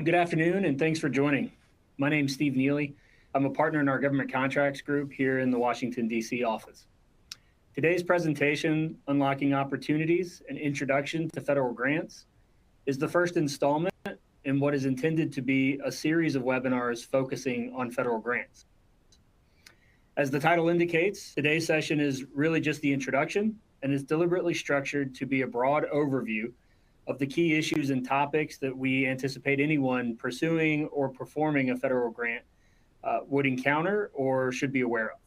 Good afternoon, and thanks for joining. My name is Steve Neeley. I'm a partner in our government contracts group here in the Washington, D.C. office. Today's presentation, Unlocking Opportunities, an Introduction to Federal Grants, is the first installment in what is intended to be a series of webinars focusing on federal grants. As the title indicates, today's session is really just the introduction and is deliberately structured to be a broad overview of the key issues and topics that we anticipate anyone pursuing or performing a federal grant would encounter or should be aware of.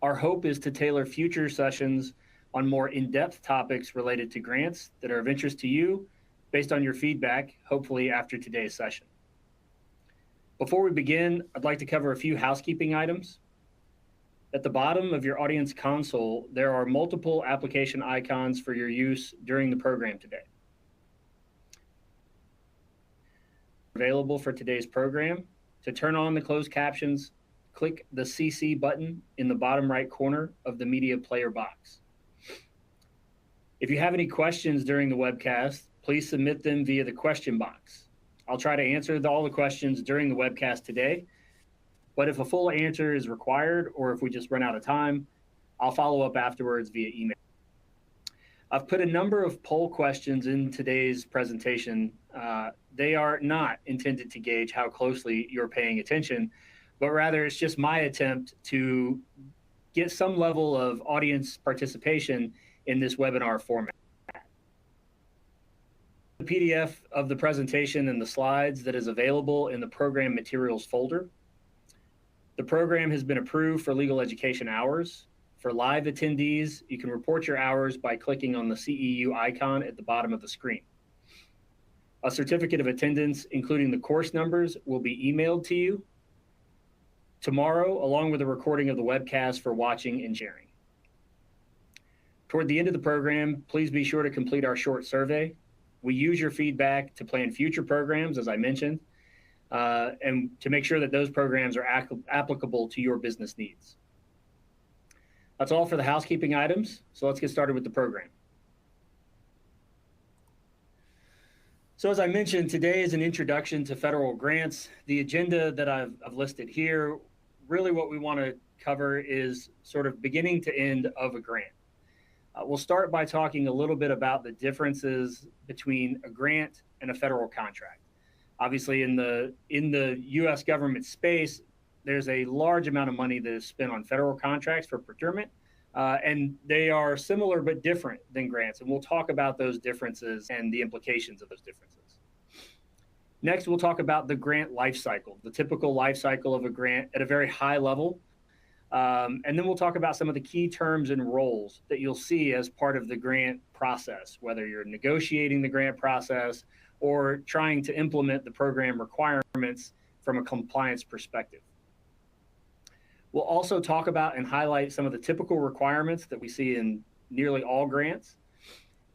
Our hope is to tailor future sessions on more in-depth topics related to grants that are of interest to you based on your feedback, hopefully after today's session. Before we begin, I'd like to cover a few housekeeping items. At the bottom of your audience console, there are multiple application icons for your use during the program today. Available for today's program. To turn on the closed captions, click the CC button in the bottom right corner of the media player box. If you have any questions during the webcast, please submit them via the question box. I'll try to answer all the questions during the webcast today, but if a full answer is required or if we just run out of time, I'll follow up afterwards via email. I've put a number of poll questions in today's presentation. They are not intended to gauge how closely you're paying attention, but rather it's just my attempt to get some level of audience participation in this webinar format. The PDF of the presentation and the slides that is available in the program materials folder. The program has been approved for legal education hours. For live attendees, you can report your hours by clicking on the CEU icon at the bottom of the screen. A certificate of attendance, including the course numbers, will be emailed to you tomorrow, along with a recording of the webcast for watching and sharing. Toward the end of the program, please be sure to complete our short survey. We use your feedback to plan future programs, as I mentioned, and to make sure that those programs are applicable to your business needs. That's all for the housekeeping items, so let's get started with the program. So as I mentioned, today is an introduction to federal grants. The agenda that I've listed here, really what we want to cover is sort of beginning to end of a grant. We'll start by talking a little bit about the differences between a grant and a federal contract. Obviously, in the U.S. government space, there's a large amount of money that is spent on federal contracts for procurement, and they are similar but different than grants. And we'll talk about those differences and the implications of those differences. Next, we'll talk about the grant life cycle, the typical life cycle of a grant at a very high level. And then we'll talk about some of the key terms and roles that you'll see as part of the grant process, whether you're negotiating the grant process or trying to implement the program requirements from a compliance perspective. We'll also talk about and highlight some of the typical requirements that we see in nearly all grants.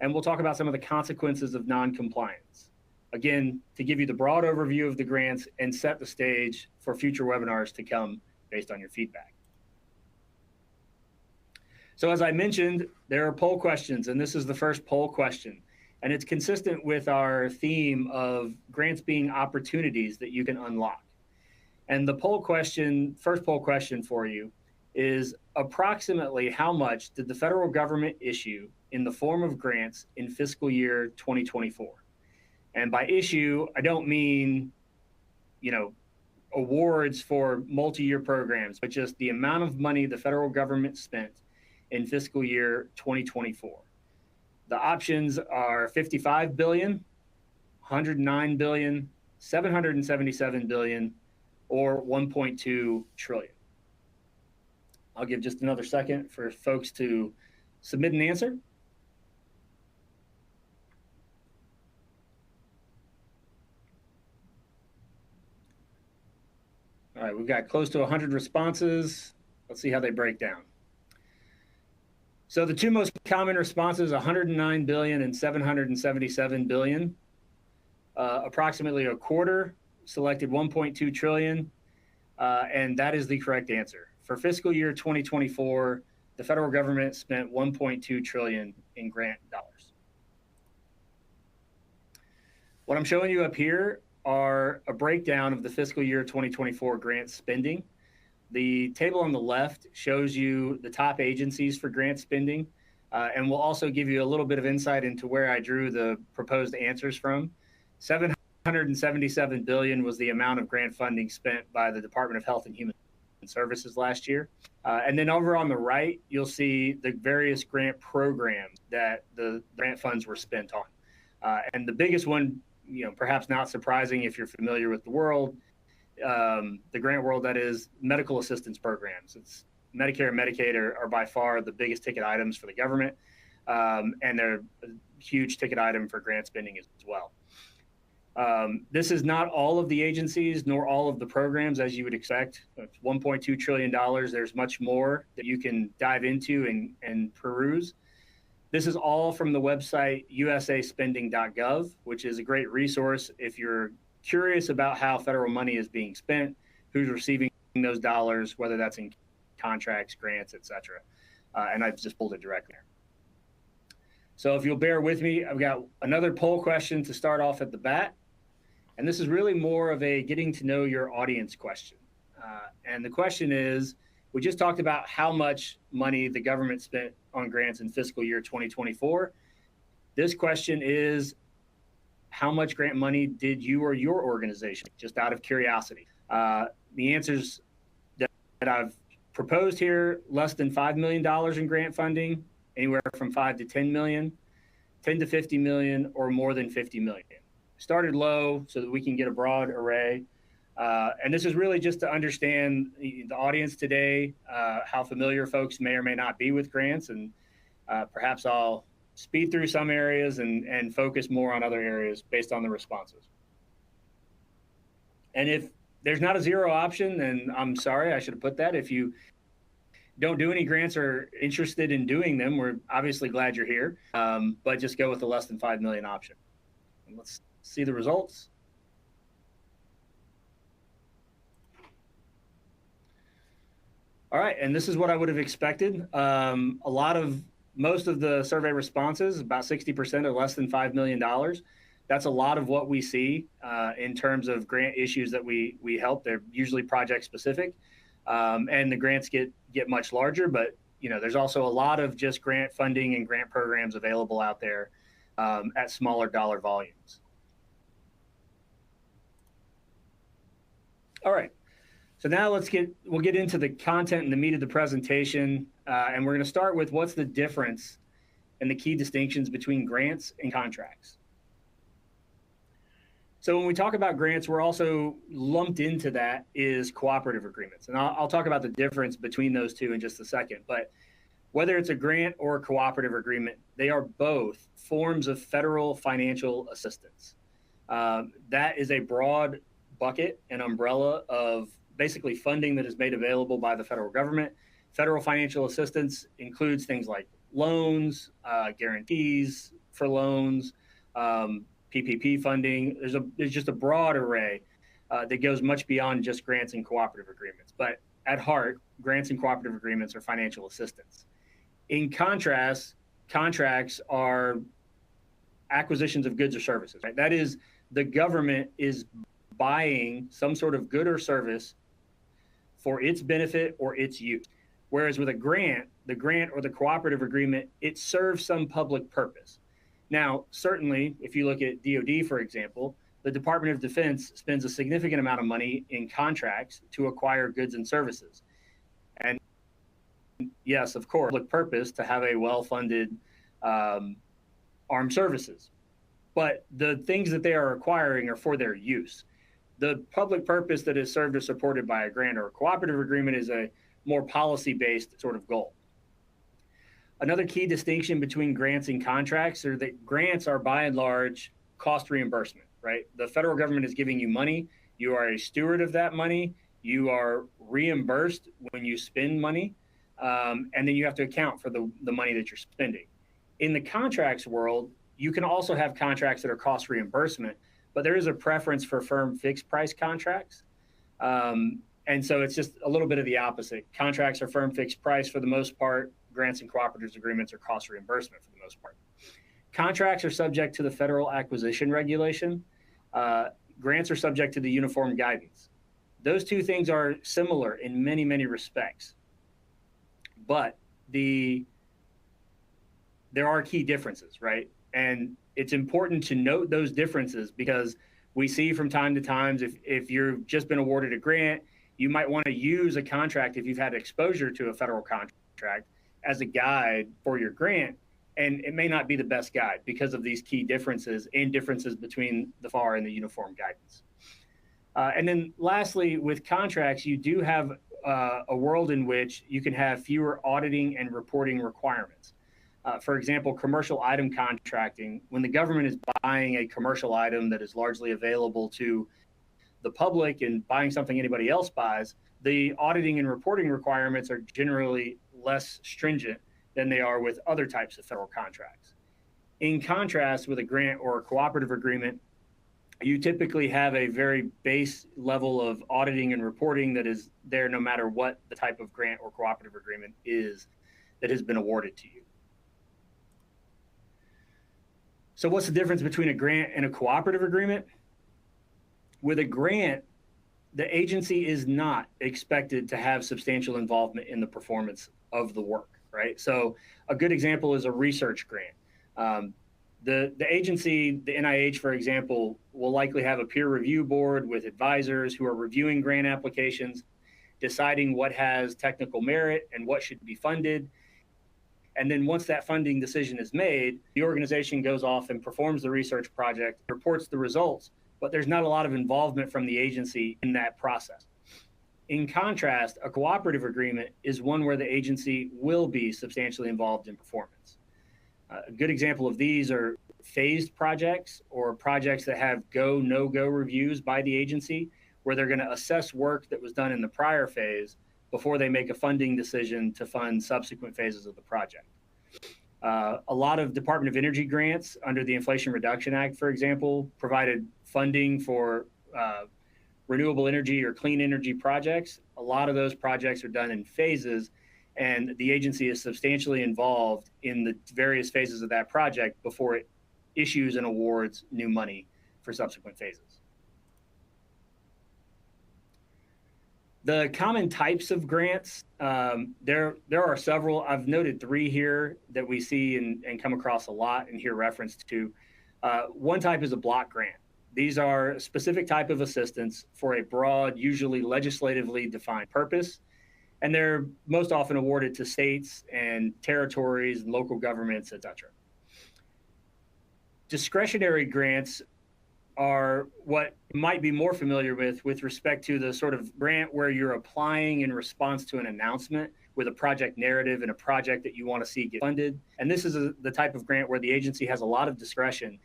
And we'll talk about some of the consequences of noncompliance. Again, to give you the broad overview of the grants and set the stage for future webinars to come based on your feedback. So as I mentioned, there are poll questions, and this is the first poll question. And it's consistent with our theme of grants being opportunities that you can unlock. And the poll question, first poll question for you is approximately how much did the federal government issue in the form of grants in fiscal year 2024? And by issue, I don't mean, awards for multi-year programs, but just the amount of money the federal government spent in fiscal year 2024. The options are $55 billion, $109 billion, $777 billion, or 1.2 trillion. I'll give just another second for folks to submit an answer. All right, we've got close to 100 responses. Let's see how they break down. So the two most common responses, 109 billion and 777 billion. Approximately a quarter selected 1.2 trillion, and that is the correct answer. For fiscal year 2024, the federal government spent 1.2 trillion in grant dollars. What I'm showing you up here are a breakdown of the fiscal year 2024 grant spending. The table on the left shows you the top agencies for grant spending, and will also give you a little bit of insight into where I drew the proposed answers from. 777 billion was the amount of grant funding spent by the Department of Health and Human Services last year. And then over on the right, you'll see the various grant programs that the grant funds were spent on. And the biggest one, perhaps not surprising if you're familiar with the world, the grant world, that is medical assistance programs. It's Medicare and Medicaid are by far the biggest ticket items for the government, and they're a huge ticket item for grant spending as well. This is not all of the agencies nor all of the programs, as you would expect. It's $1.2 trillion. There's much more that you can dive into and peruse. This is all from the website usaspending.gov, which is a great resource if you're curious about how federal money is being spent, who's receiving those dollars, whether that's in contracts, grants, et cetera. And I've just pulled it directly there. So if you'll bear with me, I've got another poll question to start off at the bat. And this is really more of a getting to know your audience question. And the question is, we just talked about how much money the government spent on grants in fiscal year 2024. This question is, how much grant money did you or your organization, just out of curiosity? The answers that I've proposed here, less than $5 million in grant funding, anywhere from 5 to 10 million, 10 to 50 million, or more than 50 million. Started low so that we can get a broad array. And this is really just to understand the audience today, how familiar folks may or may not be with grants, and perhaps I'll speed through some areas and focus more on other areas based on the responses. And if there's not a zero option, then I'm sorry, I should have put that. If you don't do any grants or are interested in doing them, we're obviously glad you're here, but just go with the less than 5 million option. And let's see the results. All right, and this is what I would have expected. Most of the survey responses, about 60%, are less than $5 million. That's a lot of what we see in terms of grant issues that we help. They're usually project specific, and the grants get much larger, but there's also a lot of just grant funding and grant programs available out there at smaller dollar volumes. All right, so now we'll get into the content and the meat of the presentation, and we're going to start with what's the difference and the key distinctions between grants and contracts. So when we talk about grants, we're also lumped into that is cooperative agreements. And I'll talk about the difference between those two in just a second. But whether it's a grant or a cooperative agreement, they are both forms of federal financial assistance. That is a broad bucket and umbrella of basically funding that is made available by the federal government. Federal financial assistance includes things like loans, guarantees for loans, PPP funding. There's just a broad array that goes much beyond just grants and cooperative agreements. But at heart, grants and cooperative agreements are financial assistance. In contrast, contracts are acquisitions of goods or services, right? That is, the government is buying some sort of good or service for its benefit or its use. Whereas with a grant, the grant or the cooperative agreement, it serves some public purpose. Now, certainly, if you look at DoD, for example, the Department of Defense spends a significant amount of money in contracts to acquire goods and services. And yes, of course, public purpose to have a well-funded armed services. But the things that they are acquiring are for their use. The public purpose that is served or supported by a grant or a cooperative agreement is a more policy-based sort of goal. Another key distinction between grants and contracts are that grants are by and large cost reimbursement, right? The federal government is giving you money. You are a steward of that money. You are reimbursed when you spend money, and then you have to account for the money that you're spending. In the contracts world, you can also have contracts that are cost reimbursement, but there is a preference for firm fixed price contracts. And so it's just a little bit of the opposite. Contracts are firm fixed price for the most part. Grants and cooperative agreements are cost reimbursement for the most part. Contracts are subject to the federal acquisition regulation. grants are subject to the uniform guidance. Those two things are similar in many, many respects, but there are key differences, right? And it's important to note those differences because we see from time to time, if you've just been awarded a grant, you might want to use a contract if you've had exposure to a federal contract as a guide for your grant. And it may not be the best guide because of these key differences and differences between the FAR and the uniform guidance. And then lastly, with contracts, you do have a world in which you can have fewer auditing and reporting requirements. For example, commercial item contracting, when the government is buying a commercial item that is largely available to the public and buying something anybody else buys, the auditing and reporting requirements are generally less stringent than they are with other types of federal contracts. In contrast, with a grant or a cooperative agreement, you typically have a very base level of auditing and reporting that is there no matter what the type of grant or cooperative agreement is that has been awarded to you. So what's the difference between a grant and a cooperative agreement? With a grant, the agency is not expected to have substantial involvement in the performance of the work, right? So a good example is a research grant. The agency, the NIH, for example, will likely have a peer review board with advisors who are reviewing grant applications, deciding what has technical merit and what should be funded. And then once that funding decision is made, the organization goes off and performs the research project, reports the results, but there's not a lot of involvement from the agency in that process. In contrast, a cooperative agreement is one where the agency will be substantially involved in performance. A good example of these are phased projects or projects that have go, no-go reviews by the agency, where they're going to assess work that was done in the prior phase before they make a funding decision to fund subsequent phases of the project. A lot of Department of Energy grants under the Inflation Reduction Act, for example, provided funding for renewable energy or clean energy projects. A lot of those projects are done in phases, and the agency is substantially involved in the various phases of that project before it issues and awards new money for subsequent phases. The common types of grants, there are several. I've noted 3 here that we see and come across a lot and hear referenced to. One type is a block grant. These are a specific type of assistance for a broad, usually legislatively defined purpose, and they're most often awarded to states and territories and local governments, et cetera. Discretionary grants are what you might be more familiar with respect to the sort of grant where you're applying in response to an announcement with a project narrative and a project that you want to see get funded. And this is the type of grant where the agency has a lot of discretion,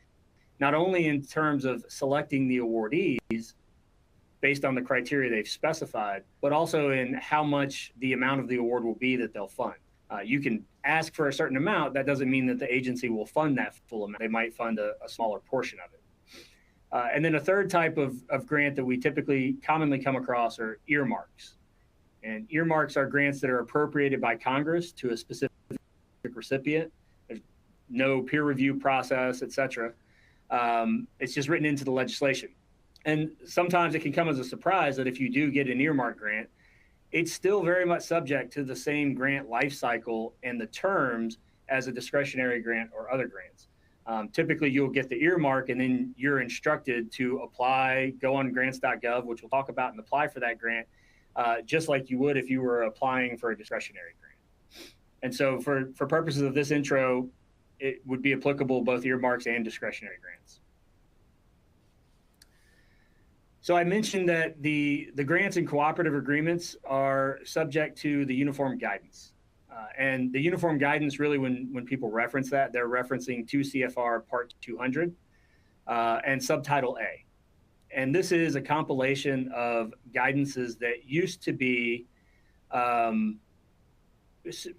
not only in terms of selecting the awardees based on the criteria they've specified, but also in how much the amount of the award will be that they'll fund. You can ask for a certain amount. That doesn't mean that the agency will fund that full amount. They might fund a smaller portion of it. And then a third type of grant that we typically commonly come across are earmarks. And earmarks are grants that are appropriated by Congress to a specific recipient. There's no peer review process, et cetera. It's just written into the legislation. And sometimes it can come as a surprise that if you do get an earmark grant, it's still very much subject to the same grant life cycle and the terms as a discretionary grant or other grants. Typically, you'll get the earmark, and then you're instructed to apply, go on grants.gov, which we'll talk about, and apply for that grant, just like you would if you were applying for a discretionary grant. And so for purposes of this intro, it would be applicable both earmarks and discretionary grants. So I mentioned that the grants and cooperative agreements are subject to the uniform guidance. And the uniform guidance, really, when people reference that, they're referencing 2 CFR Part 200 and Subtitle A. And this is a compilation of guidances that used to be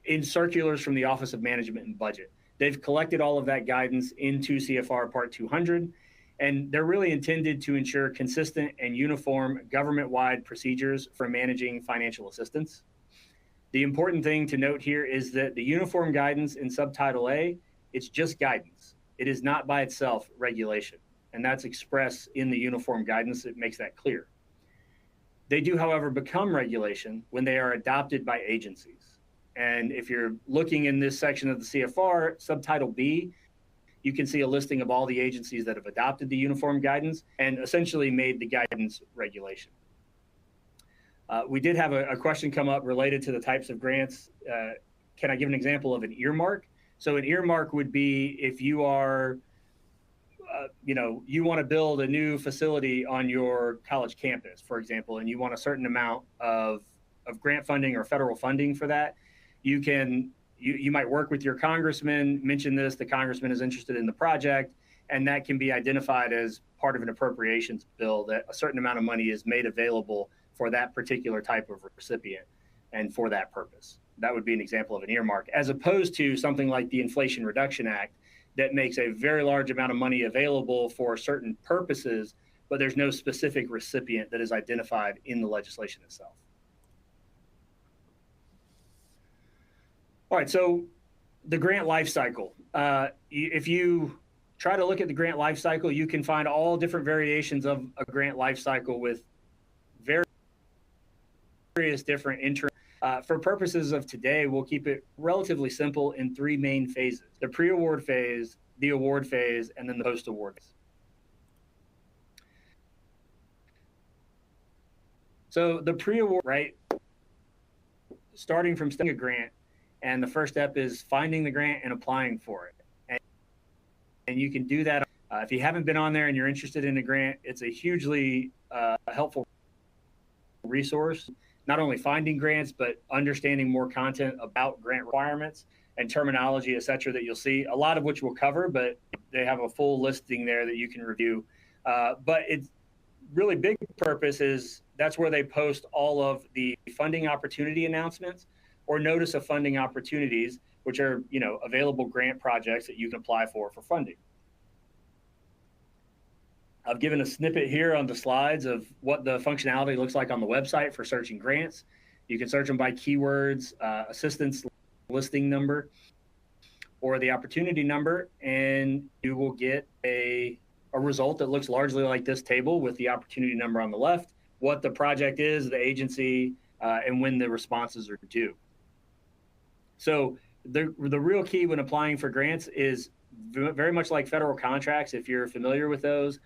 in circulars from the Office of Management and Budget. They've collected all of that guidance into CFR Part 200, and they're really intended to ensure consistent and uniform government-wide procedures for managing financial assistance. The important thing to note here is that the uniform guidance in Subtitle A, it's just guidance. It is not by itself regulation. and that's expressed in the uniform guidance that makes that clear. They do, however, become regulation when they are adopted by agencies. And if you're looking in this section of the CFR, subtitle B, you can see a listing of all the agencies that have adopted the uniform guidance and essentially made the guidance regulation. We did have a question come up related to the types of grants. Can I give an example of an earmark? So an earmark would be if you are, you want to build a new facility on your college campus, for example, and you want a certain amount of grant funding or federal funding for that. You might work with your congressman, mention this, the congressman is interested in the project, and that can be identified as part of an appropriations bill that a certain amount of money is made available for that particular type of recipient and for that purpose. That would be an example of an earmark, as opposed to something like the Inflation Reduction Act that makes a very large amount of money available for certain purposes, but there's no specific recipient that is identified in the legislation itself. All right, so the grant life cycle. If you try to look at the grant life cycle, you can find all different variations of a grant life cycle with various different interim. For purposes of today, we'll keep it relatively simple in three main phases: the pre-award phase, the award phase, and then the post-award phase. So the pre-award, right, starting from studying a grant, and the first step is finding the grant and applying for it. And you can do that. If you haven't been on there and you're interested in a grant, it's a hugely helpful resource, not only finding grants, but understanding more content about grant requirements and terminology, et cetera, that you'll see, a lot of which we'll cover, but they have a full listing there that you can review. But it's really big purpose is that's where they post all of the funding opportunity announcements or notice of funding opportunities, which are, available grant projects that you can apply for funding. I've given a snippet here on the slides of what the functionality looks like on the website for searching grants. You can search them by keywords, assistance listing number, or the opportunity number, and you will get a result that looks largely like this table with the opportunity number on the left, what the project is, the agency, and when the responses are due. So the real key when applying for grants is very much like federal contracts, if you're familiar with those.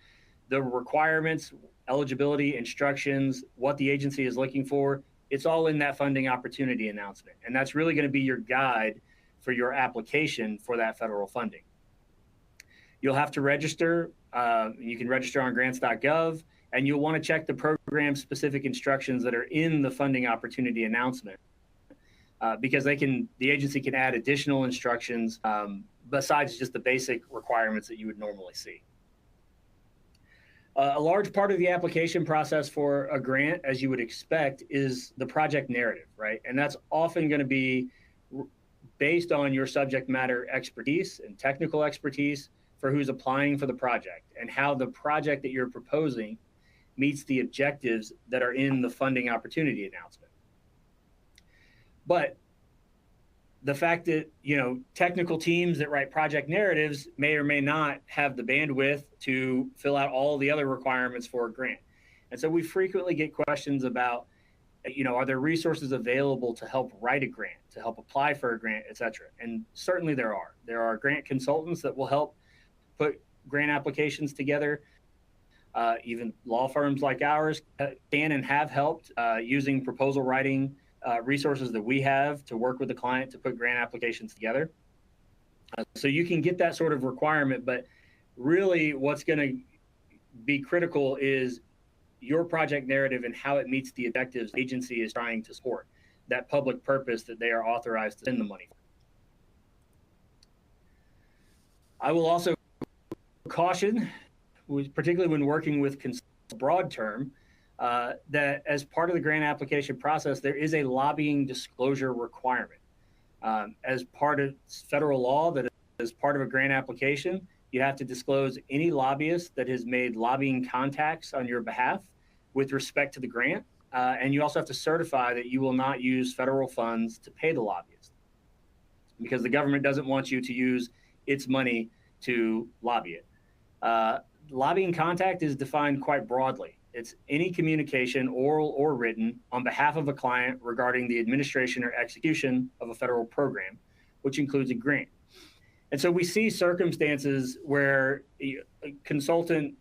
The requirements, eligibility, instructions, what the agency is looking for, it's all in that funding opportunity announcement. And that's really going to be your guide for your application for that federal funding. You'll have to register. You can register on grants.gov, and you'll want to check the program-specific instructions that are in the funding opportunity announcement because the agency can add additional instructions besides just the basic requirements that you would normally see. A large part of the application process for a grant, as you would expect, is the project narrative, right? And that's often going to be based on your subject matter expertise and technical expertise for who's applying for the project and how the project that you're proposing meets the objectives that are in the funding opportunity announcement. But the fact that, technical teams that write project narratives may or may not have the bandwidth to fill out all the other requirements for a grant. And so we frequently get questions about, are there resources available to help write a grant, to help apply for a grant, et cetera? And certainly there are. There are grant consultants that will help put grant applications together. Even law firms like ours can and have helped using proposal writing resources that we have to work with the client to put grant applications together. So you can get that sort of requirement, but really what's going to be critical is your project narrative and how it meets the objectives the agency is trying to support, that public purpose that they are authorized to spend the money for. I will also caution, particularly when working with broad term, that as part of the grant application process, there is a lobbying disclosure requirement. As part of federal law, that as part of a grant application, you have to disclose any lobbyist that has made lobbying contacts on your behalf with respect to the grant. And you also have to certify that you will not use federal funds to pay the lobbyist, because the government doesn't want you to use its money to lobby it. lobbying contact is defined quite broadly. It's any communication, oral or written, on behalf of a client regarding the administration or execution of a federal program, which includes a grant. And so we see circumstances where a consultant,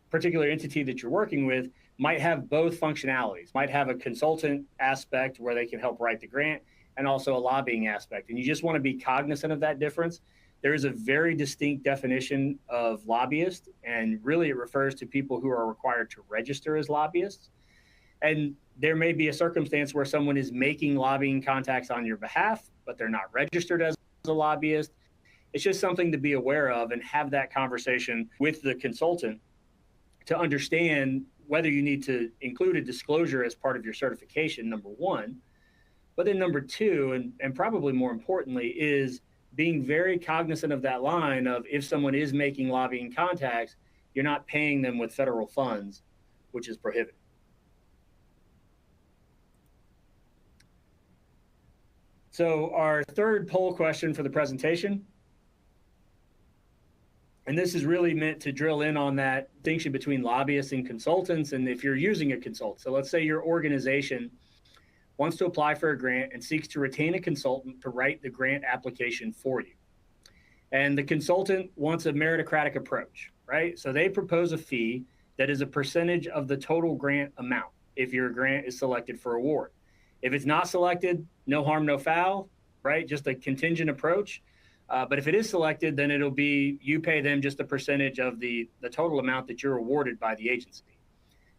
particular entity that you're working with, might have both functionalities, might have a consultant aspect where they can help write the grant and also a lobbying aspect. And you just want to be cognizant of that difference. There is a very distinct definition of lobbyist, and really it refers to people who are required to register as lobbyists. And there may be a circumstance where someone is making lobbying contacts on your behalf, but they're not registered as a lobbyist. It's just something to be aware of and have that conversation with the consultant to understand whether you need to include a disclosure as part of your certification, number one. But then number two, and probably more importantly, is being very cognizant of that line of if someone is making lobbying contacts, you're not paying them with federal funds, which is prohibited. So our third poll question for the presentation, and this is really meant to drill in on that distinction between lobbyists and consultants, and if you're using a consultant. So let's say your organization wants to apply for a grant and seeks to retain a consultant to write the grant application for you. And the consultant wants a meritocratic approach, right? So they propose a fee that is a percentage of the total grant amount if your grant is selected for award. If it's not selected, no harm, no foul, right? Just a contingent approach. But if it is selected, then it'll be you pay them just a percentage of the total amount that you're awarded by the agency.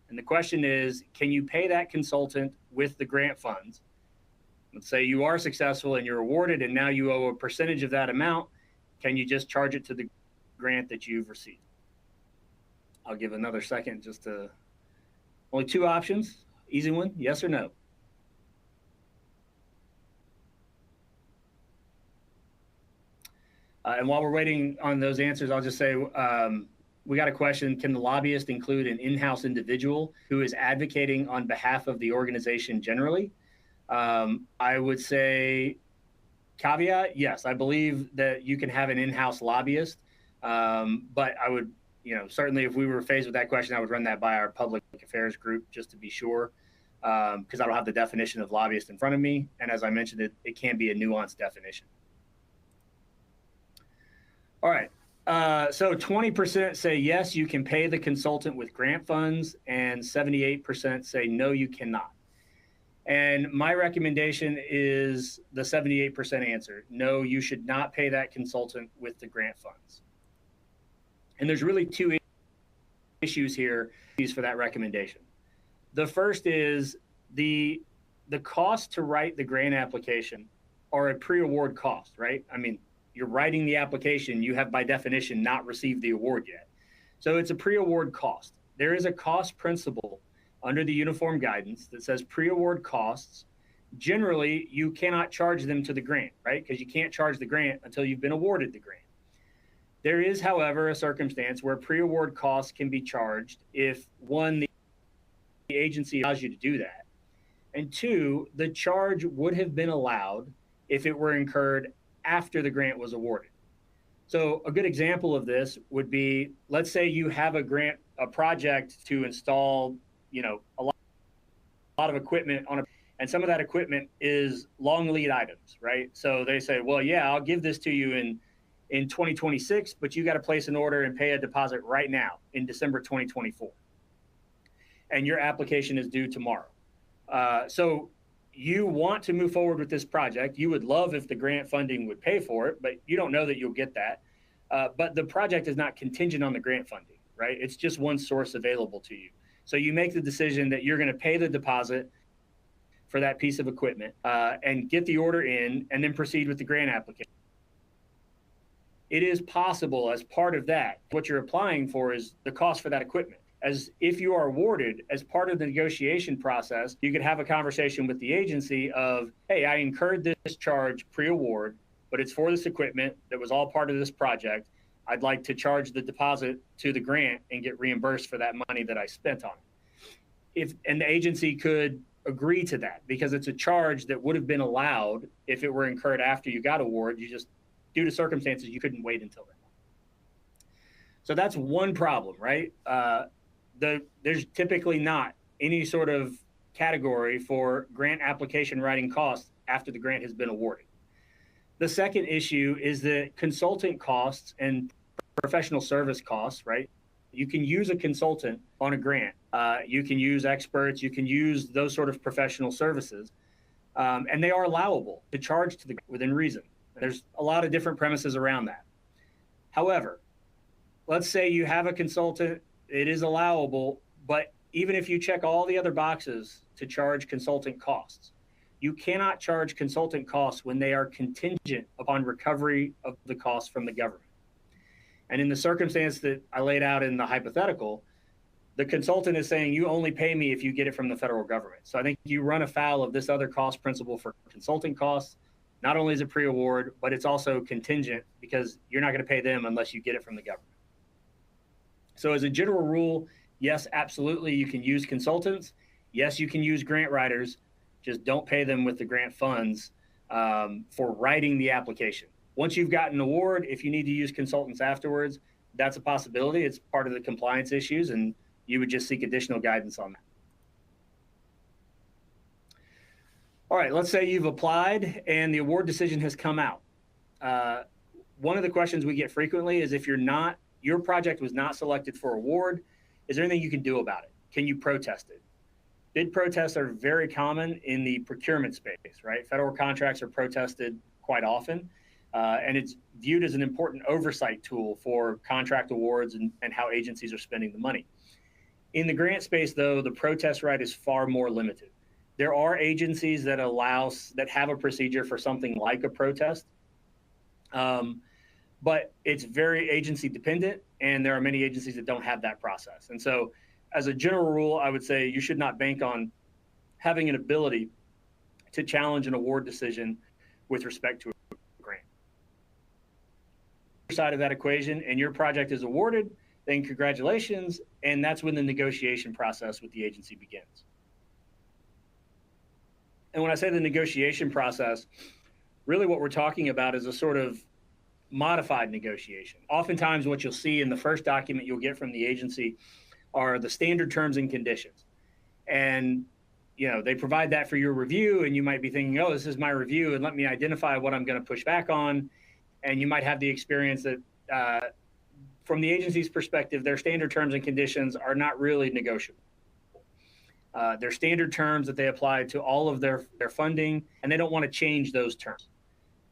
And the question is, can you pay that consultant with the grant funds? Let's say you are successful and you're awarded and now you owe a percentage of that amount. Can you just charge it to the grant that you've received? I'll give another second just to, only two options, easy one, yes or no. And while we're waiting on those answers, I'll just say, we got a question, can the lobbyist include an in-house individual who is advocating on behalf of the organization generally? I would say, caveat, yes, I believe that you can have an in-house lobbyist, but I would, certainly if we were faced with that question, I would run that by our public affairs group just to be sure, because I don't have the definition of lobbyist in front of me. And as I mentioned, it can be a nuanced definition. All right. So 20% say yes, you can pay the consultant with grant funds, and 78% say no, you cannot. And my recommendation is the 78% answer. No, you should not pay that consultant with the grant funds. And there's really two issues here for that recommendation. The first is the cost to write the grant application are a pre-award cost, right? I mean, you're writing the application, you have by definition not received the award yet. So it's a pre-award cost. There is a cost principle under the uniform guidance that says pre-award costs, generally you cannot charge them to the grant, right? Because you can't charge the grant until you've been awarded the grant. There is, however, a circumstance where pre-award costs can be charged if, one, the agency allows you to do that, and two, the charge would have been allowed if it were incurred after the grant was awarded. So a good example of this would be, let's say you have a project to install, a lot of equipment and some of that equipment is long lead items, right? So they say, well, yeah, I'll give this to you in 2026, but you got to place an order and pay a deposit right now in December 2024. And your application is due tomorrow. So you want to move forward with this project. You would love if the grant funding would pay for it, but you don't know that you'll get that. But the project is not contingent on the grant funding, right? It's just one source available to you. So you make the decision that you're going to pay the deposit for that piece of equipment and get the order in and then proceed with the grant application. It is possible as part of that, what you're applying for is the cost for that equipment. As if you are awarded as part of the negotiation process, you could have a conversation with the agency of, hey, I incurred this charge pre-award, but it's for this equipment that was all part of this project. I'd like to charge the deposit to the grant and get reimbursed for that money that I spent on it. And the agency could agree to that because it's a charge that would have been allowed if it were incurred after you got award. You just, due to circumstances, you couldn't wait until then. So that's one problem, right? There's typically not any sort of category for grant application writing costs after the grant has been awarded. The second issue is the consultant costs and professional service costs, right? You can use a consultant on a grant. You can use experts. You can use those sort of professional services. And they are allowable to charge to the within reason. There's a lot of different premises around that. However, let's say you have a consultant, it is allowable, but even if you check all the other boxes to charge consultant costs, you cannot charge consultant costs when they are contingent upon recovery of the costs from the government. And in the circumstance that I laid out in the hypothetical, the consultant is saying you only pay me if you get it from the federal government. So I think you run afoul of this other cost principle for consulting costs. Not only is it pre-award, but it's also contingent because you're not going to pay them unless you get it from the government. So as a general rule, yes, absolutely, you can use consultants. Yes, you can use grant writers. Just don't pay them with the grant funds for writing the application. Once you've gotten an award, if you need to use consultants afterwards, that's a possibility. It's part of the compliance issues, and you would just seek additional guidance on that. All right, let's say you've applied and the award decision has come out. One of the questions we get frequently is if your project was not selected for award, is there anything you can do about it? Can you protest it? Bid protests are very common in the procurement space, right? Federal contracts are protested quite often, and it's viewed as an important oversight tool for contract awards and how agencies are spending the money. In the grant space, though, the protest right is far more limited. There are agencies that have a procedure for something like a protest, but it's very agency dependent, and there are many agencies that don't have that process. And so as a general rule, I would say you should not bank on having an ability to challenge an award decision with respect to a grant. Side of that equation, and your project is awarded, then congratulations, and that's when the negotiation process with the agency begins. And when I say the negotiation process, really what we're talking about is a sort of modified negotiation. Oftentimes what you'll see in the first document you'll get from the agency are the standard terms and conditions. And they provide that for your review, and you might be thinking, oh, this is my review, and let me identify what I'm going to push back on. And you might have the experience that from the agency's perspective, their standard terms and conditions are not really negotiable. They're standard terms that they apply to all of their funding, and they don't want to change those terms.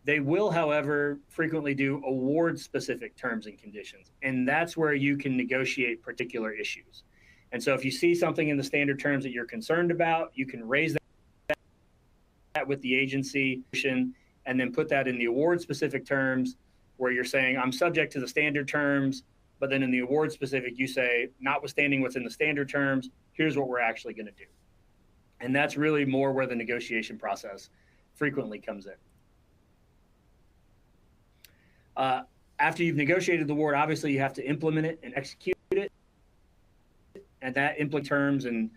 They will, however, frequently do award-specific terms and conditions, and that's where you can negotiate particular issues. And so if you see something in the standard terms that you're concerned about, you can raise that with the agency and then put that in the award-specific terms where you're saying, I'm subject to the standard terms, but then in the award-specific, you say, notwithstanding what's in the standard terms, here's what we're actually going to do. And that's really more where the negotiation process frequently comes in. After you've negotiated the award, obviously you have to implement it and execute it. And that implicates terms and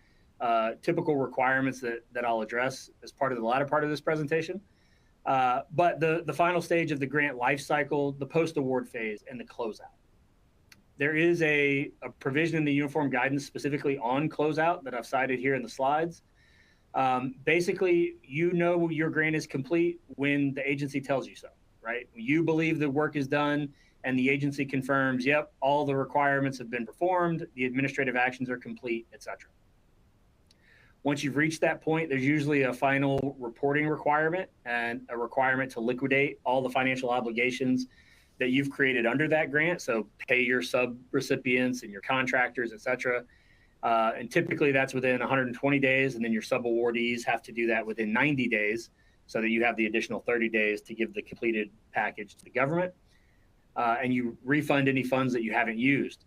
typical requirements that I'll address as part of the latter part of this presentation. But the final stage of the grant life cycle, the post-award phase, and the closeout. There is a provision in the uniform guidance specifically on closeout that I've cited here in the slides. Basically, your grant is complete when the agency tells you so, right? You believe the work is done and the agency confirms, yep, all the requirements have been performed, the administrative actions are complete, et cetera. Once you've reached that point, there's usually a final reporting requirement and a requirement to liquidate all the financial obligations that you've created under that grant. So pay your sub-recipients and your contractors, et cetera. And typically that's within 120 days, and then your sub-awardees have to do that within 90 days so that you have the additional 30 days to give the completed package to the government. And you refund any funds that you haven't used.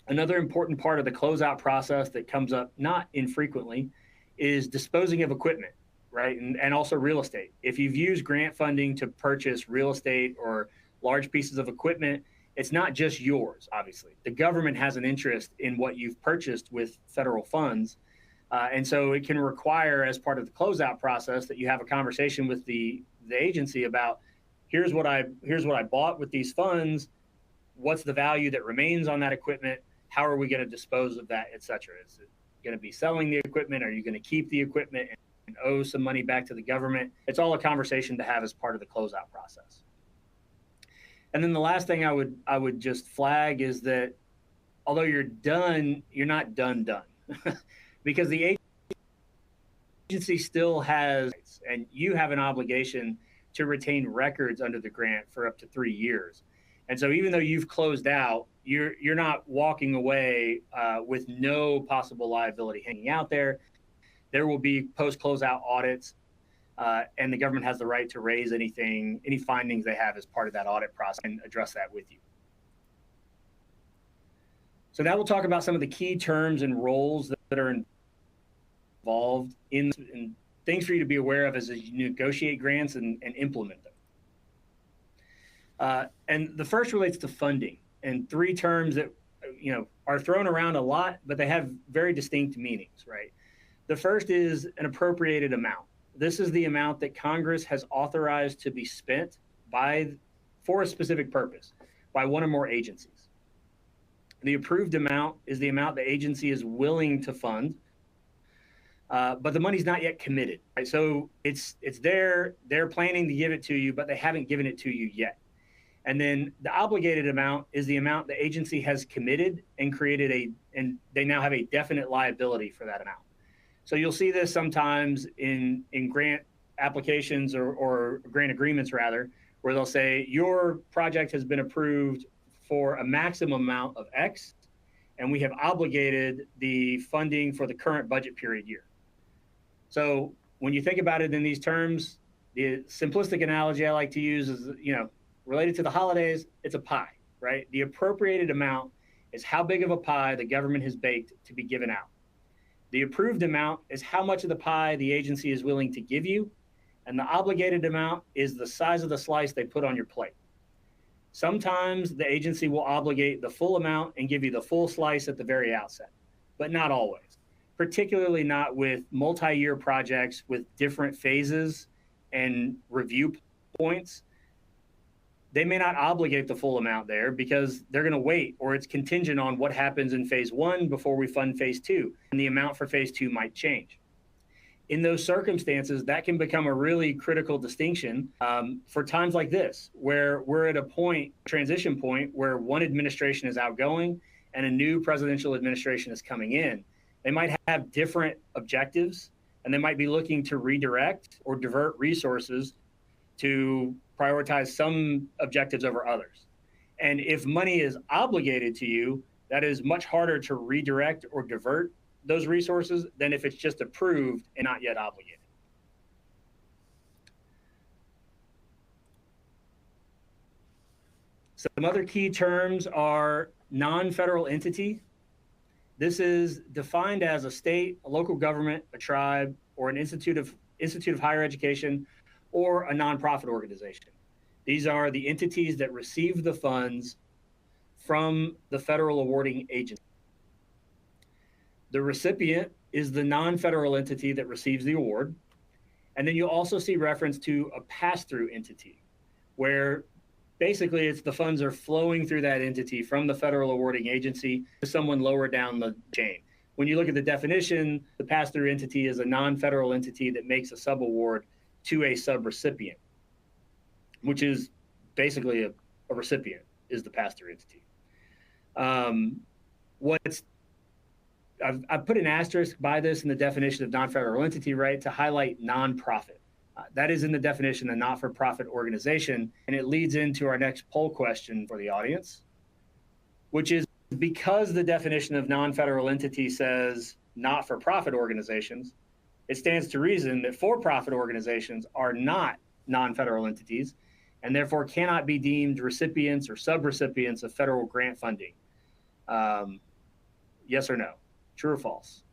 Another important part of the closeout process that comes up not infrequently is disposing of equipment, right? And also real estate. If you've used grant funding to purchase real estate or large pieces of equipment, it's not just yours, obviously. The government has an interest in what you've purchased with federal funds. And so it can require, as part of the closeout process, that you have a conversation with the agency about, here's what I bought with these funds. what's the value that remains on that equipment? How are we going to dispose of that, et cetera? Is it going to be selling the equipment? Are you going to keep the equipment and owe some money back to the government? It's all a conversation to have as part of the closeout process. And then the last thing I would just flag is that although you're done, you're not done, because the agency still has, and you have an obligation to retain records under the grant for up to 3 years. And so even though you've closed out, you're not walking away with no possible liability hanging out there. There will be post-closeout audits, and the government has the right to raise any findings they have as part of that audit process and address that with you. So now we'll talk about some of the key terms and roles that are involved in things for you to be aware of as you negotiate grants and implement them. And the first relates to funding, and 3 terms that are thrown around a lot, but they have very distinct meanings, right? The first is an appropriated amount. This is the amount that Congress has authorized to be spent for a specific purpose by one or more agencies. The approved amount is the amount the agency is willing to fund, but the money's not yet committed, right? So it's there, they're planning to give it to you, but they haven't given it to you yet. And then the obligated amount is the amount the agency has committed and and they now have a definite liability for that amount. So you'll see this sometimes in grant applications or grant agreements rather, where they'll say your project has been approved for a maximum amount of X, and we have obligated the funding for the current budget period year. So when you think about it in these terms, the simplistic analogy I like to use is, related to the holidays, it's a pie, right? The appropriated amount is how big of a pie the government has baked to be given out. The approved amount is how much of the pie the agency is willing to give you, and the obligated amount is the size of the slice they put on your plate. Sometimes the agency will obligate the full amount and give you the full slice at the very outset, but not always, particularly not with multi-year projects with different phases and review points. They may not obligate the full amount there because they're going to wait, or it's contingent on what happens in phase 1 before we fund phase 2, and the amount for phase 2 might change. In those circumstances, that can become a really critical distinction for times like this, where we're at a transition point, where one administration is outgoing and a new presidential administration is coming in. They might have different objectives, and they might be looking to redirect or divert resources to prioritize some objectives over others. And if money is obligated to you, that is much harder to redirect or divert those resources than if it's just approved and not yet obligated. Some other key terms are non-federal entity. This is defined as a state, a local government, a tribe, or an institute of higher education, or a nonprofit organization. These are the entities that receive the funds from the federal awarding agency. The recipient is the non-federal entity that receives the award. And then you'll also see reference to a pass-through entity, where basically it's the funds are flowing through that entity from the federal awarding agency to someone lower down the chain. When you look at the definition, the pass-through entity is a non-federal entity that makes a subaward to a subrecipient, which is basically a recipient is the pass-through entity. I've put an asterisk by this in the definition of non-federal entity, right, to highlight nonprofit. That is in the definition a not-for-profit organization, and it leads into our next poll question for the audience, which is, because the definition of non-federal entity says not-for-profit organizations, it stands to reason that for-profit organizations are not non-federal entities and therefore cannot be deemed recipients or subrecipients of federal grant funding. Yes or no? True or false?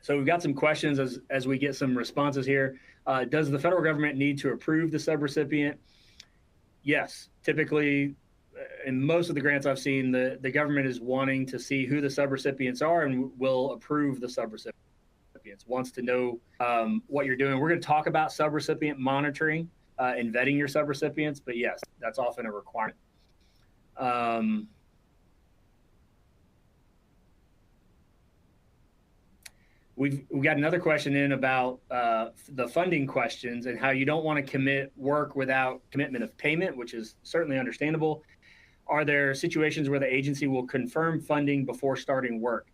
So we've got some questions as we get some responses here. Does the federal government need to approve the subrecipient? Yes, typically, in most of the grants I've seen, the government is wanting to see who the subrecipients are and will approve the subrecipient. subrecipients, wants to know what you're doing. We're going to talk about subrecipient monitoring and vetting your subrecipients, but yes, that's often a requirement. We've got another question in about the funding questions and how you don't want to commit work without commitment of payment, which is certainly understandable. Are there situations where the agency will confirm funding before starting work?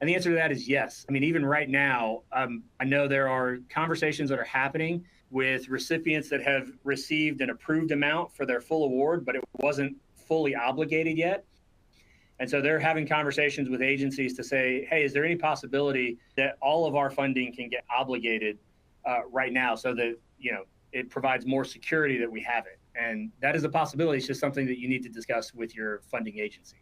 And the answer to that is yes. I mean, even right now, I know there are conversations that are happening with recipients that have received an approved amount for their full award, but it wasn't fully obligated yet. And so they're having conversations with agencies to say, hey, is there any possibility that all of our funding can get obligated right now so that, you know, it provides more security that we have it? And that is a possibility. It's just something that you need to discuss with your funding agency.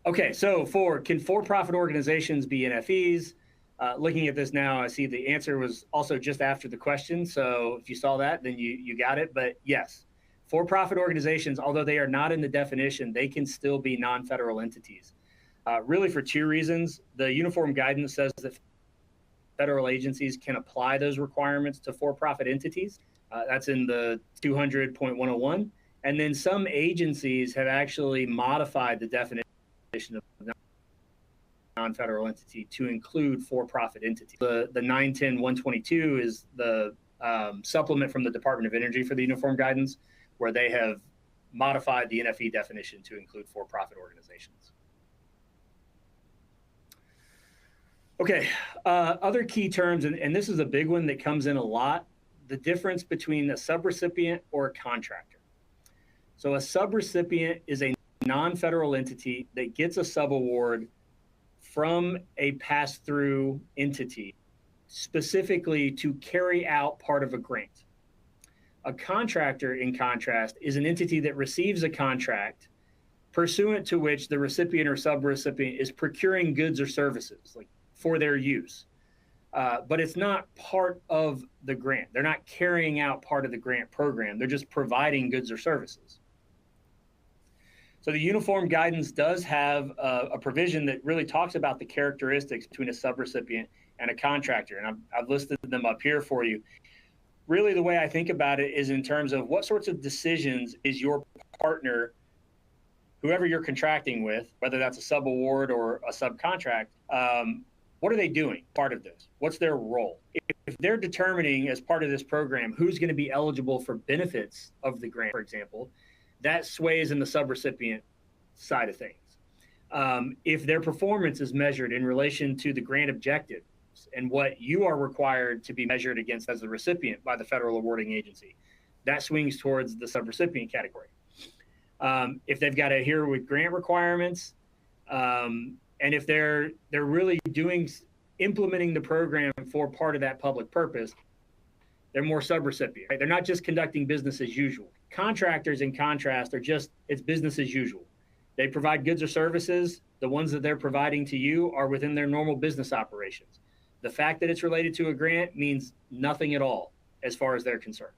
Okay, so can for-profit organizations be NFEs? Looking at this now, I see the answer was also just after the question. So if you saw that, then you got it. But yes. For-profit organizations, although they are not in the definition, they can still be non-federal entities, really for two reasons. The uniform guidance says that federal agencies can apply those requirements to for-profit entities. That's in the 200.101. And then some agencies have actually modified the definition of non-federal entity to include for-profit entities. The 910.122 is the supplement from the Department of Energy for the uniform guidance, where they have modified the NFE definition to include for-profit organizations. Okay, other key terms, and this is a big one that comes in a lot, the difference between a subrecipient or a contractor. So a subrecipient is a non-federal entity that gets a subaward from a pass-through entity, specifically to carry out part of a grant. A contractor, in contrast, is an entity that receives a contract pursuant to which the recipient or subrecipient is procuring goods or services, like for their use. But it's not part of the grant. They're not carrying out part of the grant program. They're just providing goods or services. So the uniform guidance does have a provision that really talks about the characteristics between a subrecipient and a contractor. And I've listed them up here for you. Really, the way I think about it is in terms of what sorts of decisions is your partner, whoever you're contracting with, whether that's a subaward or a subcontract, what are they doing part of this? What's their role? If they're determining as part of this program who's going to be eligible for benefits of the grant, for example, that sways in the subrecipient side of things. If their performance is measured in relation to the grant objective, and what you are required to be measured against as the recipient by the federal awarding agency, that swings towards the subrecipient category. If they've got to adhere with grant requirements, and if they're really implementing the program for part of that public purpose, they're more subrecipient. Right? They're not just conducting business as usual. Contractors, in contrast, it's business as usual. They provide goods or services. The ones that they're providing to you are within their normal business operations. The fact that it's related to a grant means nothing at all as far as they're concerned.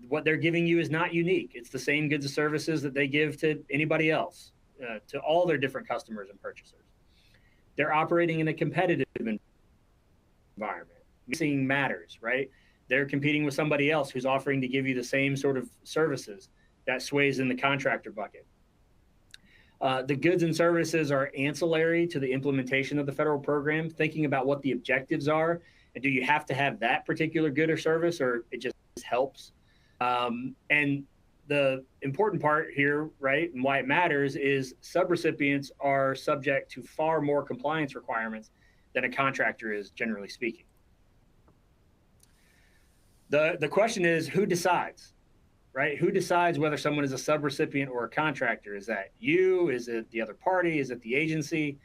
What they're giving you is not unique. It's the same goods and services that they give to anybody else, to all their different customers and purchasers. They're operating in a competitive environment. Mixing matters, right? They're competing with somebody else who's offering to give you the same sort of services. That sways in the contractor bucket. The goods and services are ancillary to the implementation of the federal program, thinking about what the objectives are, and do you have to have that particular good or service, or it just helps? And the important part here, right, and why it matters is subrecipients are subject to far more compliance requirements than a contractor is, generally speaking. The question is, who decides? Right? Who decides whether someone is a subrecipient or a contractor? Is that you? Is it the other party? Is it the agency?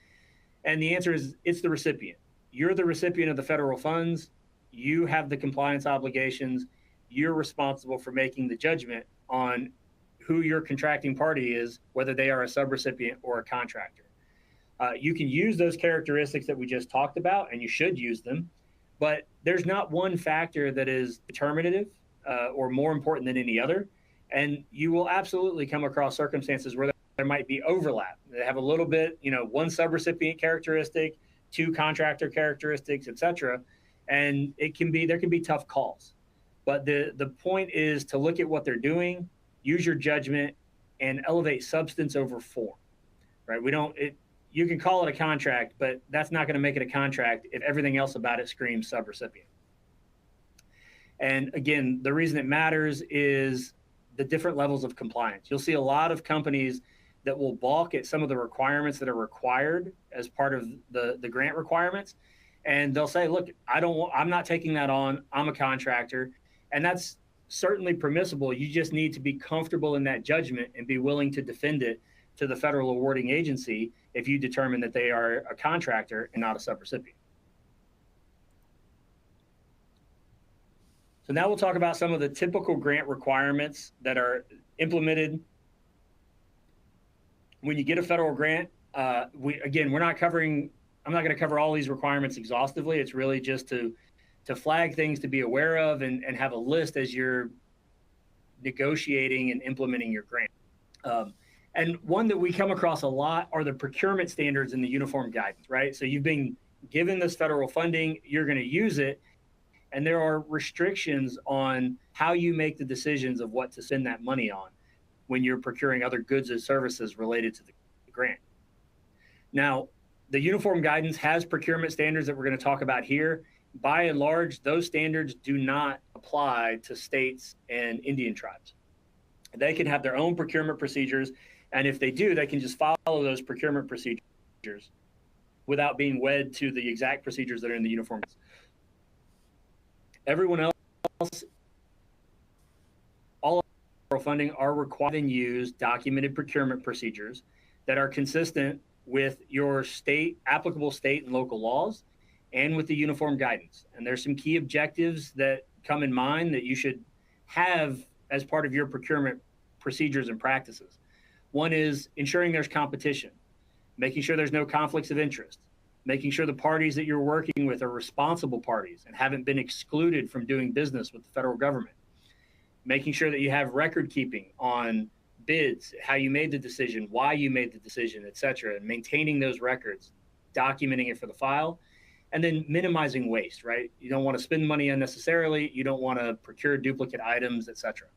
And the answer is it's the recipient. You're the recipient of the federal funds. You have the compliance obligations. You're responsible for making the judgment on who your contracting party is, whether they are a subrecipient or a contractor. You can use those characteristics that we just talked about, and you should use them, but there's not one factor that is determinative or more important than any other. And you will absolutely come across circumstances where there might be overlap. They have a little bit, one subrecipient characteristic, two contractor characteristics, et cetera. And there can be tough calls. But the point is to look at what they're doing, use your judgment, and elevate substance over form, right? You can call it a contract, but that's not going to make it a contract if everything else about it screams subrecipient. And again, the reason it matters is the different levels of compliance. You'll see a lot of companies that will balk at some of the requirements that are required as part of the grant requirements. And they'll say, look, I'm not taking that on. I'm a contractor. And that's certainly permissible. You just need to be comfortable in that judgment and be willing to defend it to the federal awarding agency if you determine that they are a contractor and not a subrecipient. So now we'll talk about some of the typical grant requirements that are implemented when you get a federal grant. I'm not going to cover all these requirements exhaustively. It's really just to flag things to be aware of and have a list as you're negotiating and implementing your grant. And one that we come across a lot are the procurement standards in the uniform guidance, right? So you've been given this federal funding, you're going to use it, and there are restrictions on how you make the decisions of what to spend that money on when you're procuring other goods and services related to the grant. Now, the uniform guidance has procurement standards that we're going to talk about here. By and large, those standards do not apply to states and Indian tribes. They can have their own procurement procedures, and if they do, they can just follow those procurement procedures without being wed to the exact procedures that are in the uniform. Everyone else, all of federal funding are required and use documented procurement procedures that are consistent with your applicable state and local laws and with the uniform guidance. And there's some key objectives that come in mind that you should have as part of your procurement procedures and practices. One is ensuring there's competition, making sure there's no conflicts of interest, making sure the parties that you're working with are responsible parties and haven't been excluded from doing business with the federal government, making sure that you have record keeping on bids, how you made the decision, why you made the decision, et cetera, and maintaining those records, documenting it for the file, and then minimizing waste, right? You don't want to spend money unnecessarily. You don't want to procure duplicate items, et cetera.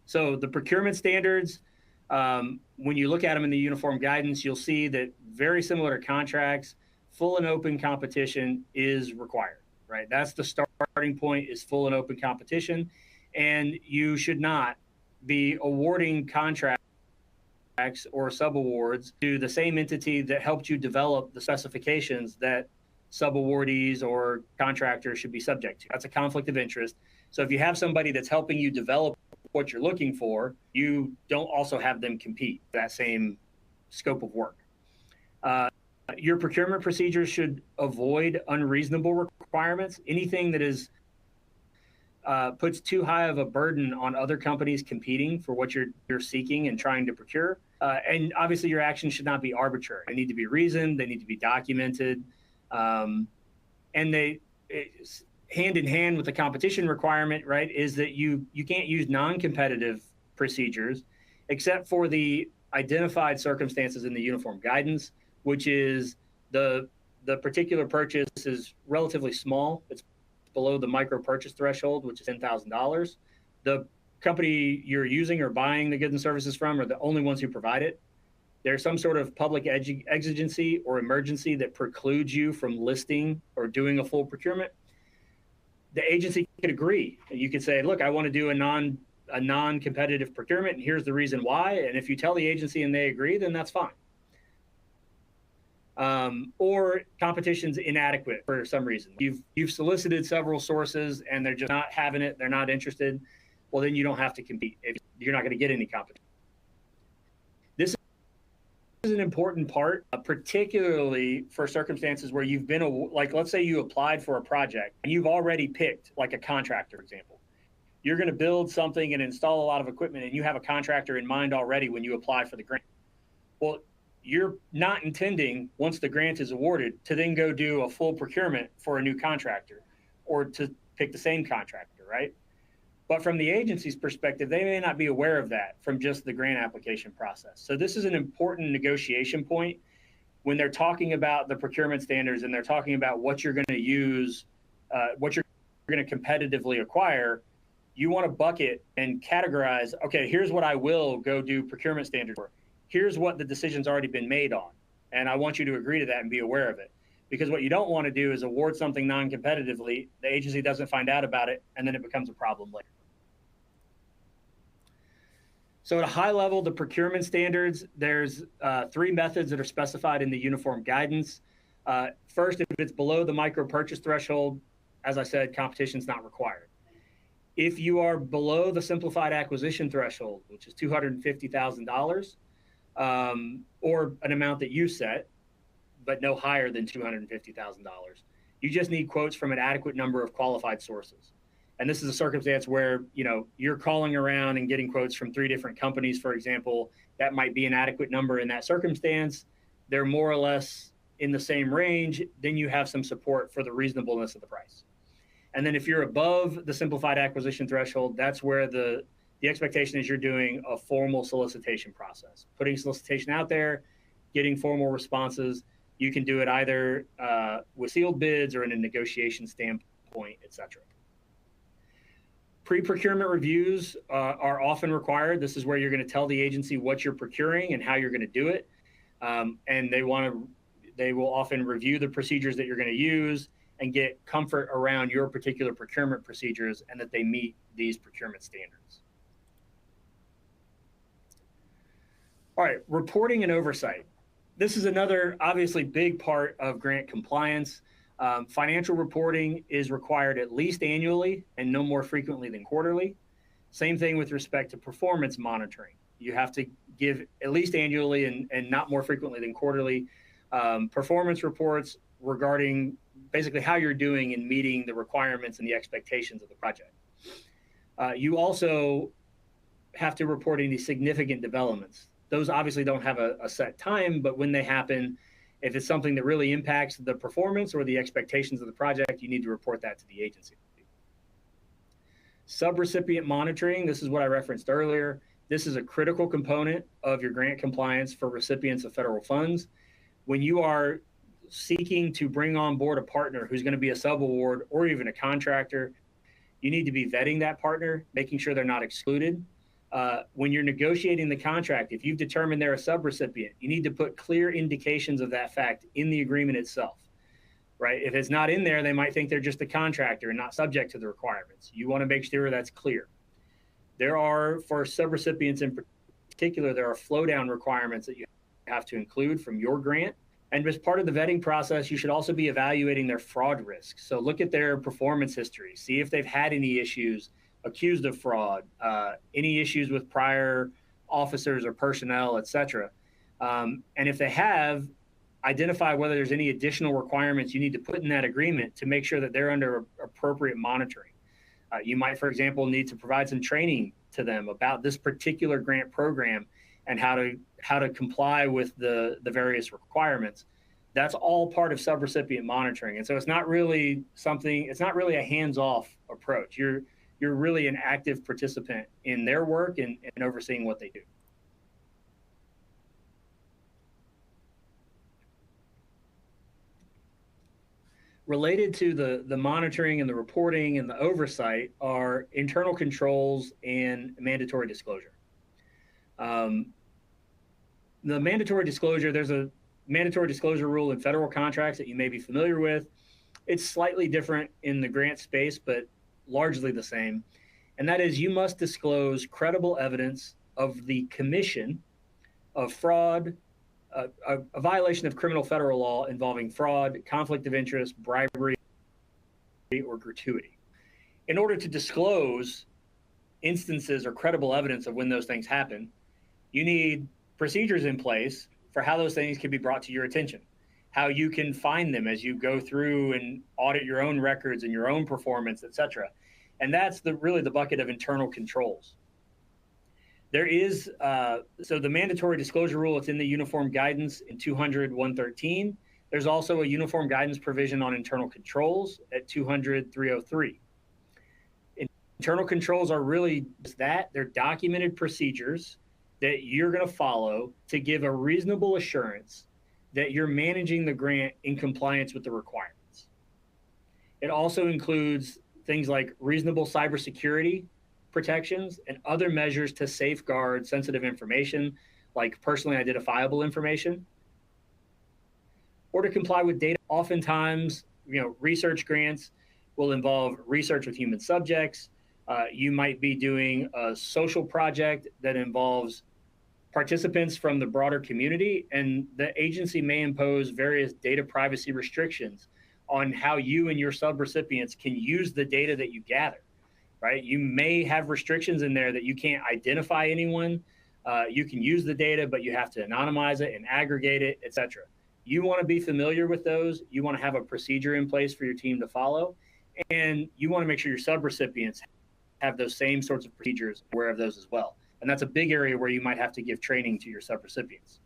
So the procurement standards, when you look at them in the uniform guidance, you'll see that very similar to contracts, full and open competition is required, right? That's the starting point, is full and open competition. And you should not be awarding contracts or subawards to the same entity that helped you develop the specifications that subawardees or contractors should be subject to. That's a conflict of interest. So if you have somebody that's helping you develop what you're looking for, you don't also have them compete for that same scope of work. Your procurement procedures should avoid unreasonable requirements. Anything that is puts too high of a burden on other companies competing for what you're seeking and trying to procure. And obviously your actions should not be arbitrary. They need to be reasoned, they need to be documented. And hand in hand with the competition requirement, right, is that you can't use non-competitive procedures except for the identified circumstances in the uniform guidance, which is the particular purchase is relatively small. It's below the micro purchase threshold, which is $10,000. The company you're using or buying the goods and services from are the only ones who provide it. There's some sort of public exigency or emergency that precludes you from listing or doing a full procurement. The agency could agree. You could say, look, I want to do a non-competitive procurement, and here's the reason why. And if you tell the agency and they agree, then that's fine. Or competition's inadequate for some reason. You've solicited several sources and they're just not having it, they're not interested. Well, then you don't have to compete if you're not going to get any competition. This is an important part, particularly for circumstances where you've been, like, let's say you applied for a project and you've already picked, like a contractor, for example. You're going to build something and install a lot of equipment and you have a contractor in mind already when you apply for the grant. Well, you're not intending, once the grant is awarded, to then go do a full procurement for a new contractor or to pick the same contractor, right? But from the agency's perspective, they may not be aware of that from just the grant application process. So this is an important negotiation point when they're talking about the procurement standards and they're talking about what you're going to use, what you're going to competitively acquire. You want to bucket and categorize, okay, here's what I will go do procurement standards for. Here's what the decision's already been made on. And I want you to agree to that and be aware of it. Because what you don't want to do is award something non-competitively, the agency doesn't find out about it, and then it becomes a problem later. So at a high level, the procurement standards, there's 3 methods that are specified in the uniform guidance. First, if it's below the micro purchase threshold, as I said, competition is not required. If you are below the simplified acquisition threshold, which is $250,000, or an amount that you set, but no higher than $250,000, you just need quotes from an adequate number of qualified sources. And this is a circumstance where, you're calling around and getting quotes from 3 different companies, for example. That might be an adequate number in that circumstance. They're more or less in the same range. Then you have some support for the reasonableness of the price. And then if you're above the simplified acquisition threshold, that's where the expectation is you're doing a formal solicitation process, putting solicitation out there, getting formal responses. You can do it either with sealed bids or in a negotiation standpoint, et cetera. Pre-procurement reviews are often required. This is where you're going to tell the agency what you're procuring and how you're going to do it. And they will often review the procedures that you're going to use and get comfort around your particular procurement procedures and that they meet these procurement standards. All right, reporting and oversight. This is another obviously big part of grant compliance. Financial reporting is required at least annually and no more frequently than quarterly. Same thing with respect to performance monitoring. You have to give at least annually and not more frequently than quarterly performance reports regarding basically how you're doing in meeting the requirements and the expectations of the project. You also have to report any significant developments. Those obviously don't have a set time, but when they happen, if it's something that really impacts the performance or the expectations of the project, you need to report that to the agency. Subrecipient monitoring, this is what I referenced earlier. This is a critical component of your grant compliance for recipients of federal funds. When you are seeking to bring on board a partner who's going to be a subaward or even a contractor, you need to be vetting that partner, making sure they're not excluded. When you're negotiating the contract, if you've determined they're a subrecipient, you need to put clear indications of that fact in the agreement itself, right? If it's not in there, they might think they're just a contractor and not subject to the requirements. You want to make sure that's clear. There are, for subrecipients in particular, there are flow down requirements that you have to include from your grant. And as part of the vetting process, you should also be evaluating their fraud risk. So look at their performance history, see if they've had any issues accused of fraud, any issues with prior officers or personnel, et cetera. And if they have, identify whether there's any additional requirements you need to put in that agreement to make sure that they're under appropriate monitoring. You might, for example, need to provide some training to them about this particular grant program and how to comply with the various requirements. That's all part of subrecipient monitoring. And so it's not really a hands-off approach. You're really an active participant in their work and overseeing what they do. Related to the monitoring and the reporting and the oversight are internal controls and mandatory disclosure. The mandatory disclosure, there's a mandatory disclosure rule in federal contracts that you may be familiar with. It's slightly different in the grant space, but largely the same. And that is, you must disclose credible evidence of the commission of fraud, a violation of criminal federal law involving fraud, conflict of interest, bribery, or gratuity. In order to disclose instances or credible evidence of when those things happen, you need procedures in place for how those things can be brought to your attention, how you can find them as you go through and audit your own records and your own performance, et cetera. And that's really the bucket of internal controls. There is, so the mandatory disclosure rule, it's in the uniform guidance in 200-113. There's also a uniform guidance provision on internal controls at 200-303. Internal controls are really that. They're documented procedures that you're going to follow to give a reasonable assurance that you're managing the grant in compliance with the requirements. It also includes things like reasonable cybersecurity protections and other measures to safeguard sensitive information, like personally identifiable information, or to comply with data. Oftentimes, research grants will involve research with human subjects. You might be doing a social project that involves participants from the broader community, and the agency may impose various data privacy restrictions on how you and your subrecipients can use the data that you gather, right? You may have restrictions in there that you can't identify anyone. You can use the data, but you have to anonymize it and aggregate it, et cetera. You want to be familiar with those. You want to have a procedure in place for your team to follow, and you want to make sure your subrecipients have those same sorts of procedures, aware of those as well. And that's a big area where you might have to give training to your subrecipients.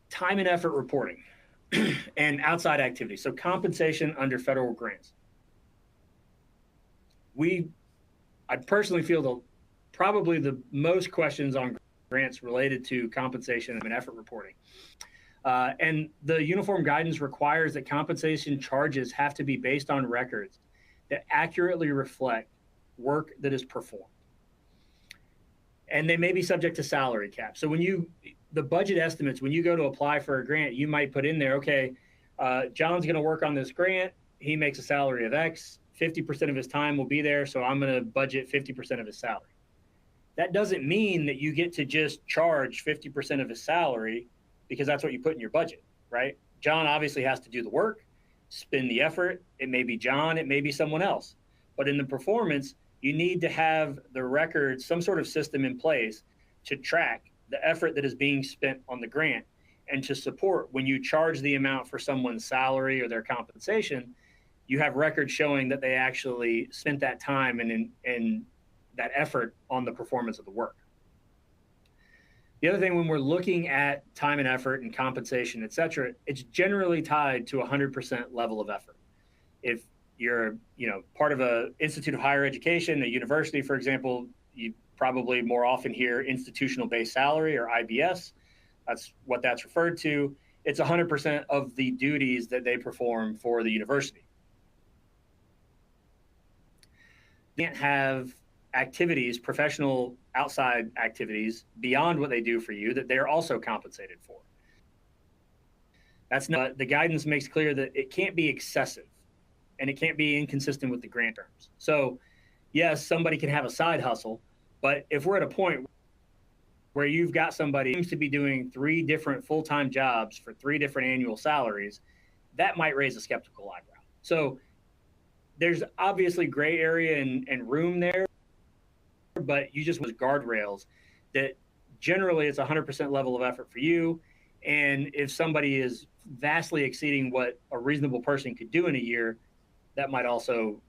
Time and effort reporting and outside activities. So compensation under federal grants. I personally feel probably the most questions on grants related to compensation and effort reporting. And the uniform guidance requires that compensation charges have to be based on records that accurately reflect work that is performed. And they may be subject to salary cap. So the budget estimates, when you go to apply for a grant, you might put in there, okay, John's going to work on this grant. He makes a salary of X, 50% of his time will be there. So I'm going to budget 50% of his salary. That doesn't mean that you get to just charge 50% of his salary because that's what you put in your budget, right? John obviously has to do the work, spend the effort. It may be John, it may be someone else. But in the performance, you need to have the record, some sort of system in place to track the effort that is being spent on the grant and to support when you charge the amount for someone's salary or their compensation, you have records showing that they actually spent that time and that effort on the performance of the work. The other thing, when we're looking at time and effort and compensation, et cetera, it's generally tied to 100% level of effort. If you're, part of an institute of higher education, a university, for example, you probably more often hear institutional-based salary or IBS. That's what that's referred to. It's 100% of the duties that they perform for the university. You can't have activities, professional outside activities beyond what they do for you that they're also compensated for. That's not, the guidance makes clear that it can't be excessive and it can't be inconsistent with the grant terms. So yes, somebody can have a side hustle, but if we're at a point where you've got somebody who seems to be doing 3 different full-time jobs for 3 different annual salaries, that might raise a skeptical eyebrow. So there's obviously gray area and room there, but you just with guardrails that generally it's 100% level of effort for you. And if somebody is vastly exceeding what a reasonable person could do in a year, that might also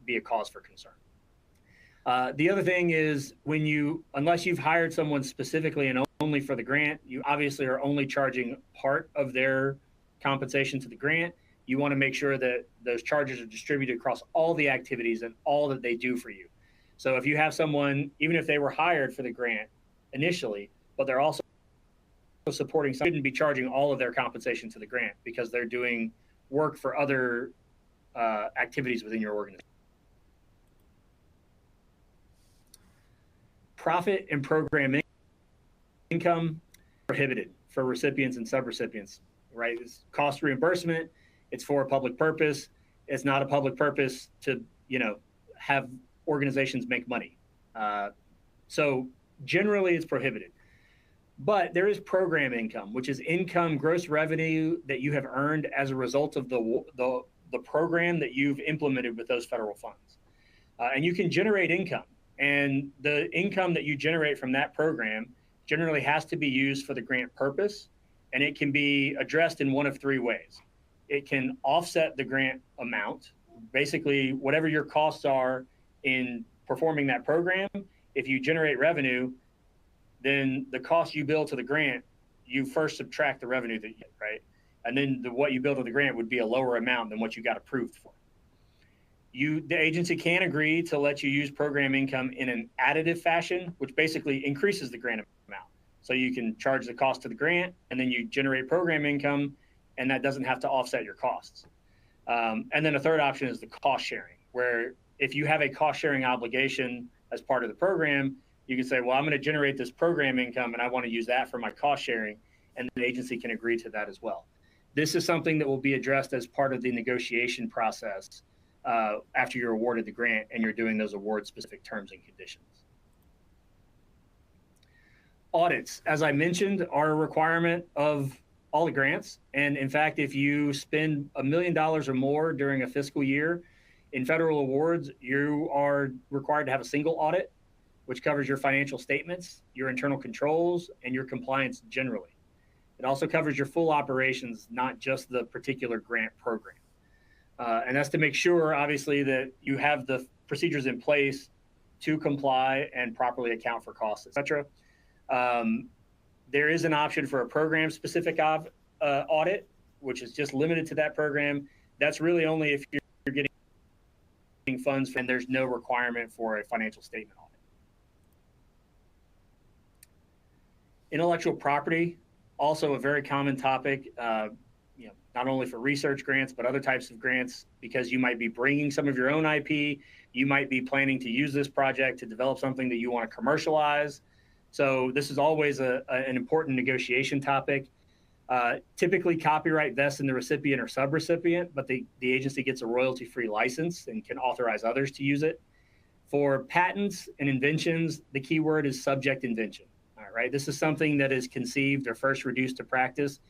be a cause for concern. The other thing is unless you've hired someone specifically and only for the grant, you obviously are only charging part of their compensation to the grant. You want to make sure that those charges are distributed across all the activities and all that they do for you. So if you have someone, even if they were hired for the grant initially, but they're also supporting, someone, shouldn't be charging all of their compensation to the grant because they're doing work for other activities within your organization. Profit and program income prohibited for recipients and subrecipients, right? It's cost reimbursement. It's for a public purpose. It's not a public purpose to, have organizations make money. So generally it's prohibited. But there is program income, which is income, gross revenue that you have earned as a result of the program that you've implemented with those federal funds. And you can generate income. And the income that you generate from that program generally has to be used for the grant purpose. And it can be addressed in one of 3 ways. It can offset the grant amount. Basically, whatever your costs are in performing that program, if you generate revenue, then the cost you bill to the grant, you first subtract the revenue that you get, right? And then what you bill to the grant would be a lower amount than what you got approved for. The agency can agree to let you use program income in an additive fashion, which basically increases the grant amount. So you can charge the cost of the grant, and then you generate program income, and that doesn't have to offset your costs. And then a third option is the cost sharing, where if you have a cost sharing obligation as part of the program, you can say, well, I'm going to generate this program income and I want to use that for my cost sharing, and the agency can agree to that as well. This is something that will be addressed as part of the negotiation process after you're awarded the grant and you're doing those award-specific terms and conditions. Audits, as I mentioned, are a requirement of all the grants. And in fact, if you spend $1 million or more during a fiscal year in federal awards, you are required to have a single audit, which covers your financial statements, your internal controls, and your compliance generally. It also covers your full operations, not just the particular grant program. And that's to make sure, obviously, that you have the procedures in place to comply and properly account for costs, et cetera. There is an option for a program-specific audit, which is just limited to that program. That's really only if you're getting funds, and there's no requirement for a financial statement audit. Intellectual property, also a very common topic, not only for research grants, but other types of grants, because you might be bringing some of your own IP. You might be planning to use this project to develop something that you want to commercialize. So this is always an important negotiation topic. Typically, copyright vests in the recipient or subrecipient, but the agency gets a royalty-free license and can authorize others to use it. For patents and inventions, the key word is subject invention. All right, this is something that is conceived or first reduced to practice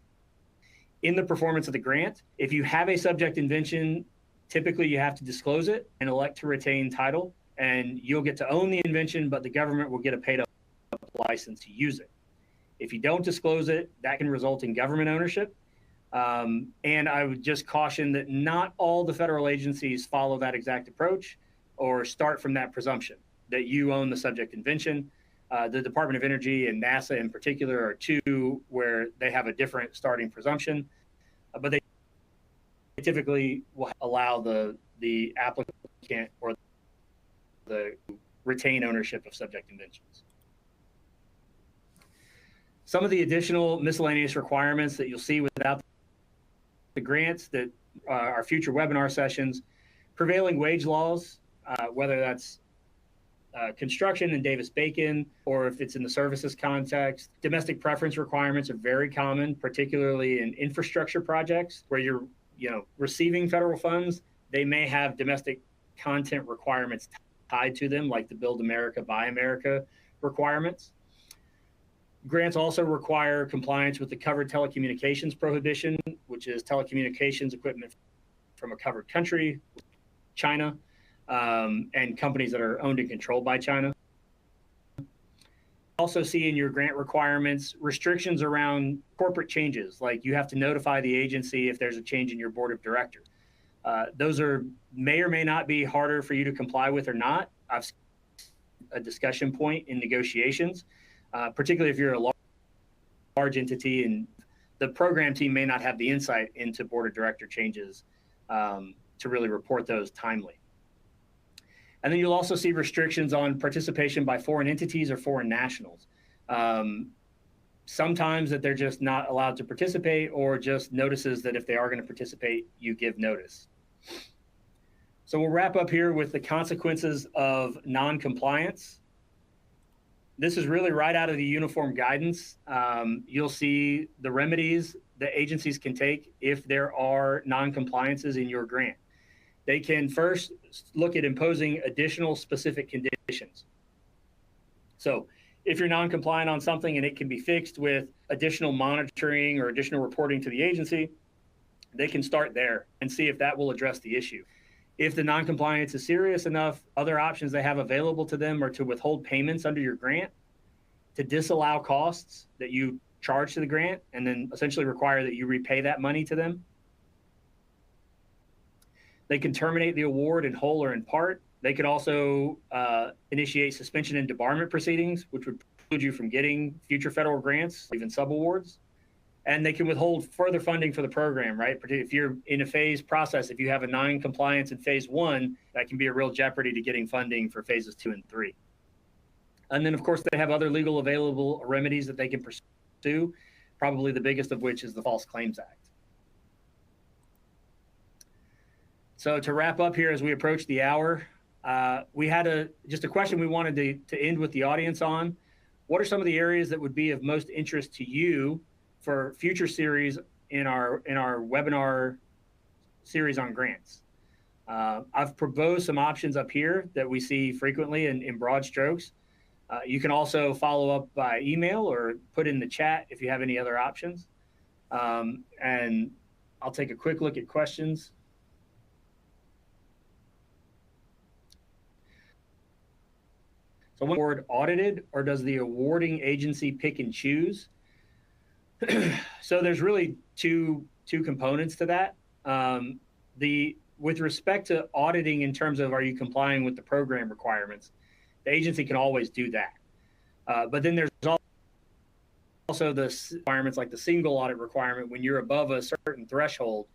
in the performance of the grant. If you have a subject invention, typically you have to disclose it and elect to retain title, and you'll get to own the invention, but the government will get a paid-up license to use it. If you don't disclose it, that can result in government ownership. And I would just caution that not all the federal agencies follow that exact approach or start from that presumption that you own the subject invention. The Department of Energy and NASA in particular are two where they have a different starting presumption, but they typically will allow the applicant or the retain ownership of subject inventions. Some of the additional miscellaneous requirements that you'll see without the grants that are future webinar sessions, prevailing wage laws, whether that's construction and Davis-Bacon, or if it's in the services context. Domestic preference requirements are very common, particularly in infrastructure projects where you're receiving federal funds. They may have domestic content requirements tied to them, like the Build America, Buy America requirements. Grants also require compliance with the covered telecommunications prohibition, which is telecommunications equipment from a covered country, China, and companies that are owned and controlled by China. Also see in your grant requirements restrictions around corporate changes, like you have to notify the agency if there's a change in your board of directors. Those may or may not be harder for you to comply with or not. I've seen a discussion point in negotiations, particularly if you're a large entity and the program team may not have the insight into board of director changes to really report those timely. And then you'll also see restrictions on participation by foreign entities or foreign nationals. Sometimes that they're just not allowed to participate, or just notices that if they are going to participate, you give notice. So we'll wrap up here with the consequences of non-compliance. This is really right out of the uniform guidance. You'll see the remedies that agencies can take if there are non-compliances in your grant. They can first look at imposing additional specific conditions. So if you're non-compliant on something and it can be fixed with additional monitoring or additional reporting to the agency, they can start there and see if that will address the issue. If the non-compliance is serious enough, other options they have available to them are to withhold payments under your grant, to disallow costs that you charge to the grant, and then essentially require that you repay that money to them. They can terminate the award in whole or in part. They could also initiate suspension and debarment proceedings, which would preclude you from getting future federal grants, even subawards. and they can withhold further funding for the program, right? If you're in a phase process, if you have a non-compliance in phase 1, that can be a real jeopardy to getting funding for phases 2 and 3. And then, of course, they have other legal available remedies that they can pursue, probably the biggest of which is the False Claims Act. So to wrap up here as we approach the hour, we had just a question we wanted to end with the audience on. What are some of the areas that would be of most interest to you for future series in our webinar series on grants? I've proposed some options up here that we see frequently in broad strokes. You can also follow up by email or put in the chat if you have any other options. And I'll take a quick look at questions. So one award audited, or does the awarding agency pick and choose? So there's really two components to that. With respect to auditing in terms of are you complying with the program requirements, the agency can always do that. But then there's also the requirements like the single audit requirement when you're above a certain threshold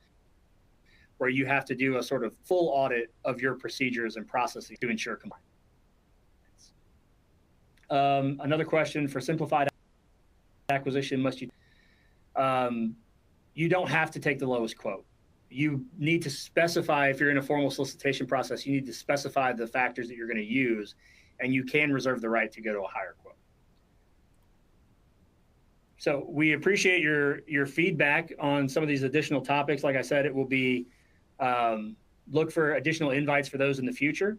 where you have to do a sort of full audit of your procedures and processes to ensure compliance. Another question for simplified acquisition, you don't have to take the lowest quote. You need to specify, if you're in a formal solicitation process, you need to specify the factors that you're going to use, and you can reserve the right to go to a higher quote. So we appreciate your feedback on some of these additional topics. Like I said, it will be, look for additional invites for those in the future.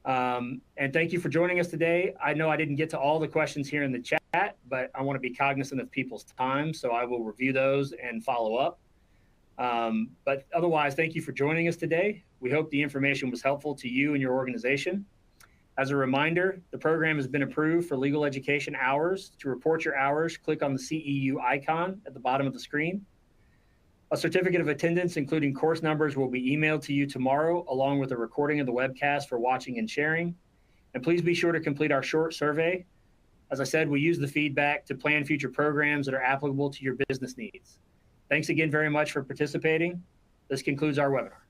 And thank you for joining us today. I know I didn't get to all the questions here in the chat, but I want to be cognizant of people's time, so I will review those and follow up. But otherwise, thank you for joining us today. We hope the information was helpful to you and your organization. As a reminder, the program has been approved for legal education hours. To report your hours, click on the CEU icon at the bottom of the screen. A certificate of attendance, including course numbers, will be emailed to you tomorrow, along with a recording of the webcast for watching and sharing. And please be sure to complete our short survey. As I said, we use the feedback to plan future programs that are applicable to your business needs. Thanks again very much for participating. This concludes our webinar.